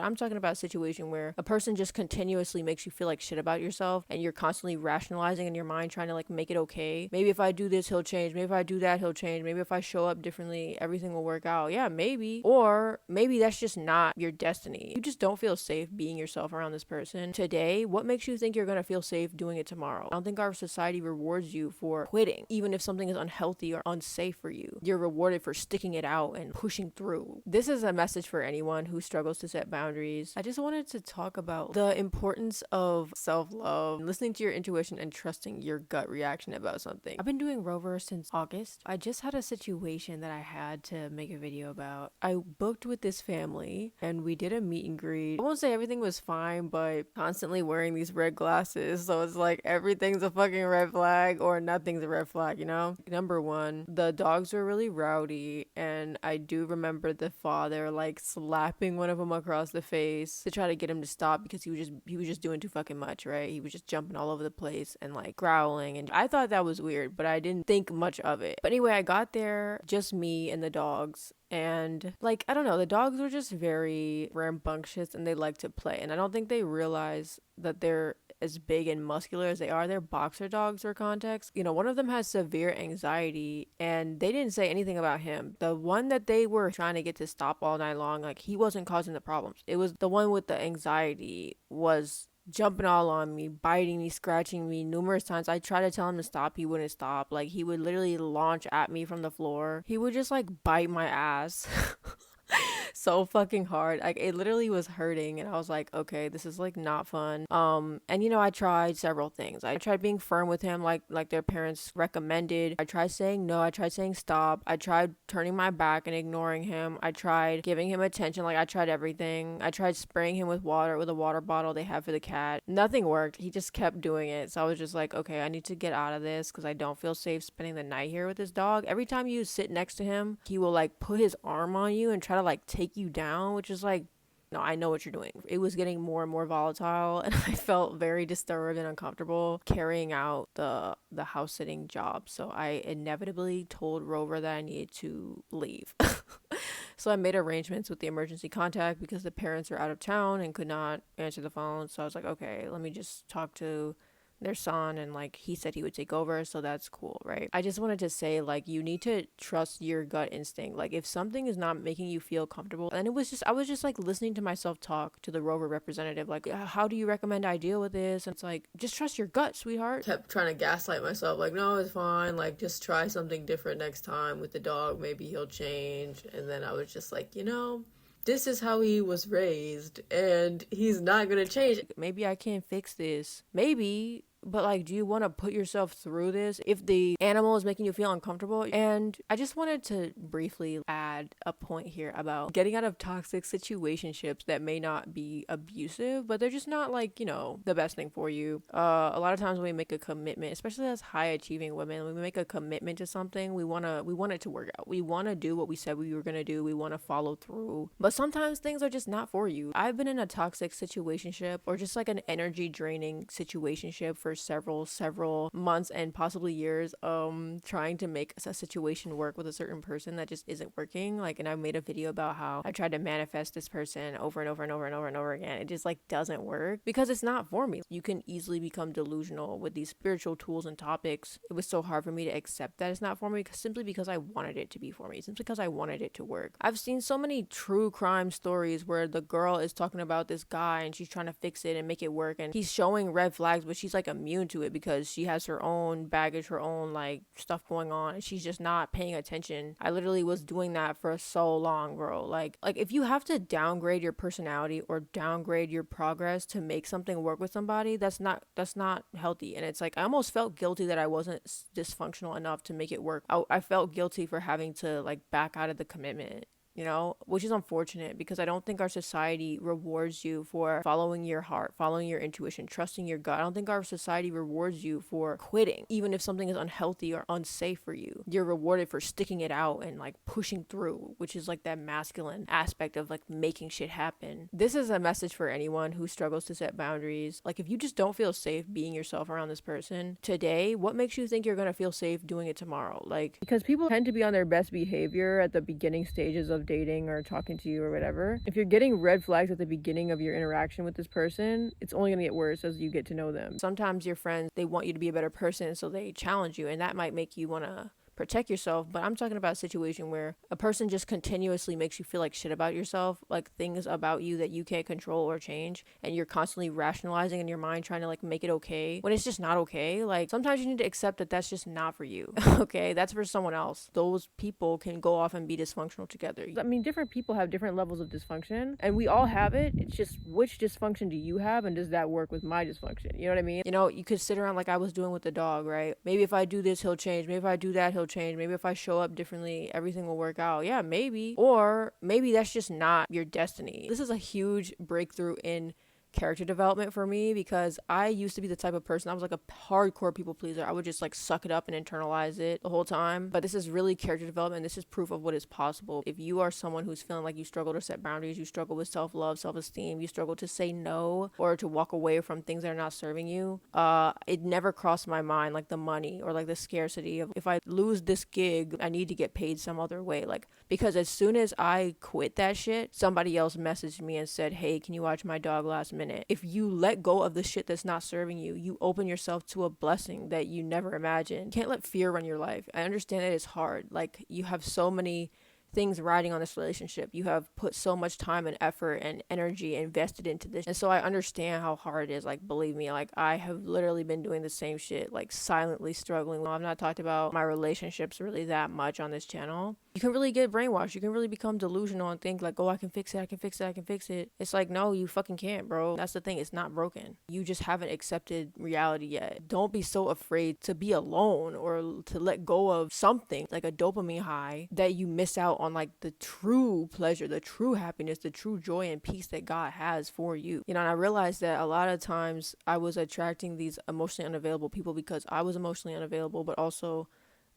I'm talking about a situation where a person just continuously makes you feel like shit about yourself and you're constantly rationalizing in your mind trying to like make it okay. Maybe if I do this, he'll change. Maybe if I do that, he'll change. Maybe if I show up differently, everything will work out. Yeah, maybe. Or maybe that's just not your destiny. You just don't feel safe being yourself around this person today. What makes you think you're going to feel safe doing it tomorrow? I don't think our society rewards you for quitting, even if something is unhealthy or unsafe for you. You're rewarded for sticking it out and pushing through. This is a message for anyone who struggles to set boundaries. I just wanted to talk about the importance of self-love, listening to your intuition and trusting your gut reaction about something. I've been doing Rover since August. I just had a situation that I had to make a video about. I booked with this family and we did a meet and greet. I won't say everything was fine, but constantly wearing these red glasses, so it's like everything's a fucking red flag or nothing's a red flag, you know? Number one, the dogs were really rowdy, and I do remember the father like slapping one of them across the face to try to get him to stop because he was just doing too fucking much, right? He was just jumping all over the place and like growling, and I thought that was weird, but I didn't think much of it. But anyway, I got there, just me and the dogs. And like, I don't know, the dogs were just very rambunctious and they like to play. And I don't think they realize that they're as big and muscular as they are. They're boxer dogs for context. You know, one of them has severe anxiety and they didn't say anything about him. The one that they were trying to get to stop all night long, like he wasn't causing the problems. It was the one with the anxiety was jumping all on me, biting me, scratching me numerous times. I tried to tell him to stop, he wouldn't stop. Like he would literally launch at me from the floor. He would just like bite my ass. So fucking hard. Like it literally was hurting and I was like, okay, this is like not fun. And you know, I tried several things. I tried being firm with him like their parents recommended. I tried saying no, I tried saying stop. I tried turning my back and ignoring him. I tried giving him attention, like I tried everything. I tried spraying him with water with a water bottle they have for the cat. Nothing worked. He just kept doing it. So I was just like, okay, I need to get out of this because I don't feel safe spending the night here with this dog. Every time you sit next to him, he will like put his arm on you and try to like take you down, which is like, no, I know what you're doing. It was getting more and more volatile and I felt very disturbed and uncomfortable carrying out the house sitting job. So I inevitably told Rover that I needed to leave. So I made arrangements with the emergency contact because the parents are out of town and could not answer the phone. So I was like, okay, let me just talk to their son, and like he said he would take over, so that's cool, right? I just wanted to say, like, you need to trust your gut instinct. Like if something is not making you feel comfortable, and I was just like listening to myself talk to the Rover representative, like, how do you recommend I deal with this? And it's like, just trust your gut, sweetheart. Kept trying to gaslight myself, like, no, it's fine, like just try something different next time with the dog, maybe he'll change. And then I was just like, you know, this is how he was raised and he's not gonna change. Maybe I can't fix this, maybe, but like, do you want to put yourself through this if the animal is making you feel uncomfortable? And I just wanted to briefly add a point here about getting out of toxic situationships that may not be abusive, but they're just not like, you know, the best thing for you. A lot of times when we make a commitment, especially as high achieving women, when we make a commitment to something, we want it to work out. We want to do what we said we were going to do. We want to follow through, but sometimes things are just not for you. I've been in a toxic situationship or just like an energy draining situationship for several months and possibly years, trying to make a situation work with a certain person that just isn't working. Like, and I made a video about how I tried to manifest this person over and over and over and over and over again. It just like doesn't work because it's not for me. You can easily become delusional with these spiritual tools and topics. It was so hard for me to accept that it's not for me simply because I wanted it to be for me, simply because I wanted it to work. I've seen so many true crime stories where the girl is talking about this guy and she's trying to fix it and make it work, and he's showing red flags, but she's like immune to it because she has her own baggage, her own like stuff going on, and she's just not paying attention. I literally was doing that for so long, bro. Like if you have to downgrade your personality or downgrade your progress to make something work with somebody, that's not healthy. And it's like I almost felt guilty that I wasn't dysfunctional enough to make it work. I felt guilty for having to like back out of the commitment, you know, which is unfortunate because I don't think our society rewards you for following your heart, following your intuition, trusting your gut. I don't think our society rewards you for quitting, even if something is unhealthy or unsafe for you. You're rewarded for sticking it out and like pushing through, which is like that masculine aspect of like making shit happen. This is a message for anyone who struggles to set boundaries. Like if you just don't feel safe being yourself around this person today, what makes you think you're gonna feel safe doing it tomorrow? Like, because people tend to be on their best behavior at the beginning stages of dating or talking to you or whatever, if you're getting red flags at the beginning of your interaction with this person, it's only gonna get worse as you get to know them. Sometimes your friends, they want you to be a better person, so they challenge you, and that might make you wanna protect yourself. But I'm talking about a situation where a person just continuously makes you feel like shit about yourself, like things about you that you can't control or change, and you're constantly rationalizing in your mind trying to like make it okay when it's just not okay. Like sometimes you need to accept that that's just not for you. Okay, that's for someone else. Those people can go off and be dysfunctional together. I mean, different people have different levels of dysfunction, and we all have it. It's just, which dysfunction do you have, and does that work with my dysfunction? You know what I mean? You know, you could sit around like I was doing with the dog, right? Maybe if I do this, he'll change. Maybe if I do that, he'll change. Maybe if I show up differently, everything will work out. Yeah, maybe. Or maybe that's just not your destiny. This is a huge breakthrough in character development for me, because I used to be the type of person, I was like a hardcore people pleaser. I would just like suck it up and internalize it the whole time. But this is really character development. This is proof of what is possible. If you are someone who's feeling like you struggle to set boundaries, you struggle with self-love, self-esteem, you struggle to say no or to walk away from things that are not serving you, it never crossed my mind like the money or like the scarcity of, if I lose this gig, I need to get paid some other way. Like, because as soon as I quit that shit, somebody else messaged me and said, hey, can you watch my dog last minute? If you let go of the shit that's not serving you, you open yourself to a blessing that you never imagined. You can't let fear run your life. I understand that it's hard. Like, you have so many things riding on this relationship. You have put so much time and effort and energy invested into this. And so I understand how hard it is. Like, believe me, like I have literally been doing the same shit, like silently struggling. I've not talked about my relationships really that much on this channel. You can really get brainwashed. You can really become delusional and think like, oh, I can fix it, I can fix it, I can fix it. It's like, no, you fucking can't, bro. That's the thing. It's not broken. You just haven't accepted reality yet. Don't be so afraid to be alone or to let go of something like a dopamine high that you miss out on like the true pleasure, the true happiness, the true joy and peace that God has for you. You know, and I realized that a lot of times I was attracting these emotionally unavailable people because I was emotionally unavailable, but also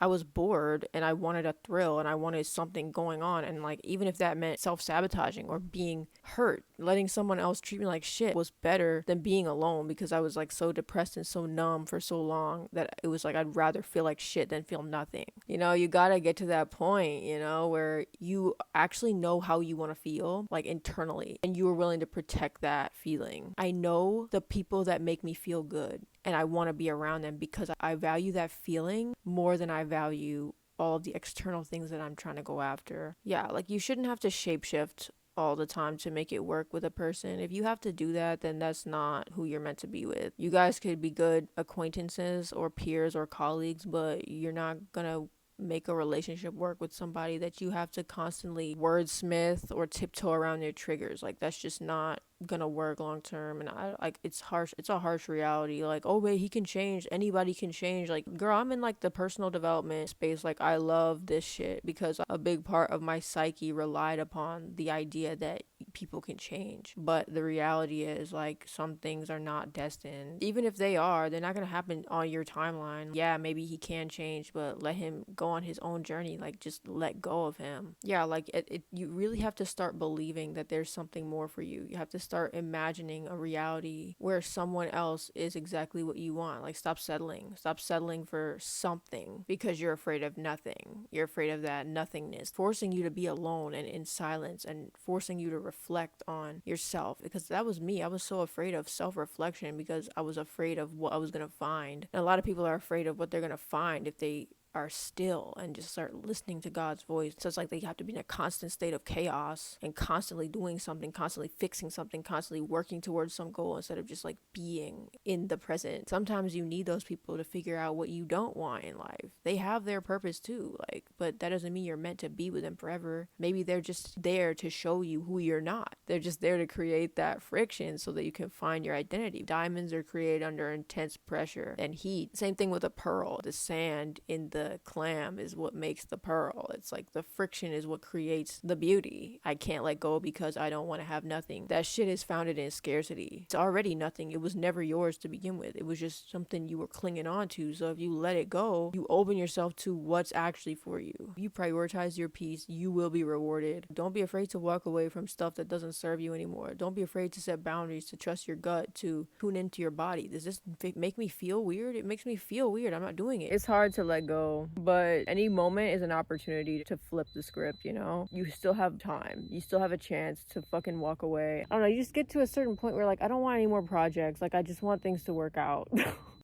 I was bored and I wanted a thrill and I wanted something going on. And like, even if that meant self-sabotaging or being hurt, letting someone else treat me like shit was better than being alone, because I was like so depressed and so numb for so long that it was like, I'd rather feel like shit than feel nothing. You know, you gotta get to that point, you know, where you actually know how you want to feel, like internally, and you are willing to protect that feeling. I know the people that make me feel good, and I want to be around them because I value that feeling more than I value all of the external things that I'm trying to go after. Yeah, like you shouldn't have to shapeshift all the time to make it work with a person. If you have to do that, then that's not who you're meant to be with. You guys could be good acquaintances or peers or colleagues, but you're not gonna make a relationship work with somebody that you have to constantly wordsmith or tiptoe around their triggers. Like, that's just not gonna work long term. And I like, it's harsh, it's a harsh reality. Like, oh wait, he can change, anybody can change. Like, girl, I'm in like the personal development space. Like, I love this shit because a big part of my psyche relied upon the idea that people can change. But the reality is, like, some things are not destined. Even if they are, they're not gonna happen on your timeline. Yeah, maybe he can change, but let him go on his own journey. Like, just let go of him. Yeah, like you really have to start believing that there's something more for you. You have to start imagining a reality where someone else is exactly what you want. Like, stop settling for something because you're afraid of nothing. You're afraid of that nothingness forcing you to be alone and in silence, and forcing you to reflect on yourself. Because that was me. I was so afraid of self-reflection because I was afraid of what I was gonna find. And a lot of people are afraid of what they're gonna find if they are still and just start listening to God's voice. So it's like they have to be in a constant state of chaos and constantly doing something, constantly fixing something, constantly working towards some goal instead of just like being in the present. Sometimes you need those people to figure out what you don't want in life. They have their purpose too, like, but that doesn't mean you're meant to be with them forever. Maybe they're just there to show you who you're not. They're just there to create that friction so that you can find your identity. Diamonds are created under intense pressure and heat. Same thing with a pearl. The sand in the clam is what makes the pearl. It's like the friction is what creates the beauty. I can't let go because I don't want to have nothing. That shit is founded in scarcity. It's already nothing. It was never yours to begin with. It was just something you were clinging on to. So if you let it go, you open yourself to what's actually for you. If you prioritize your peace, you will be rewarded. Don't be afraid to walk away from stuff that doesn't serve you anymore. Don't be afraid to set boundaries, to trust your gut, to tune into your body. Does this make me feel weird? It makes me feel weird. I'm not doing it. It's hard to let go So, but any moment is an opportunity to flip the script, you know? You still have time. You still have a chance to fucking walk away. I don't know, you just get to a certain point where like, I don't want any more projects. Like, I just want things to work out.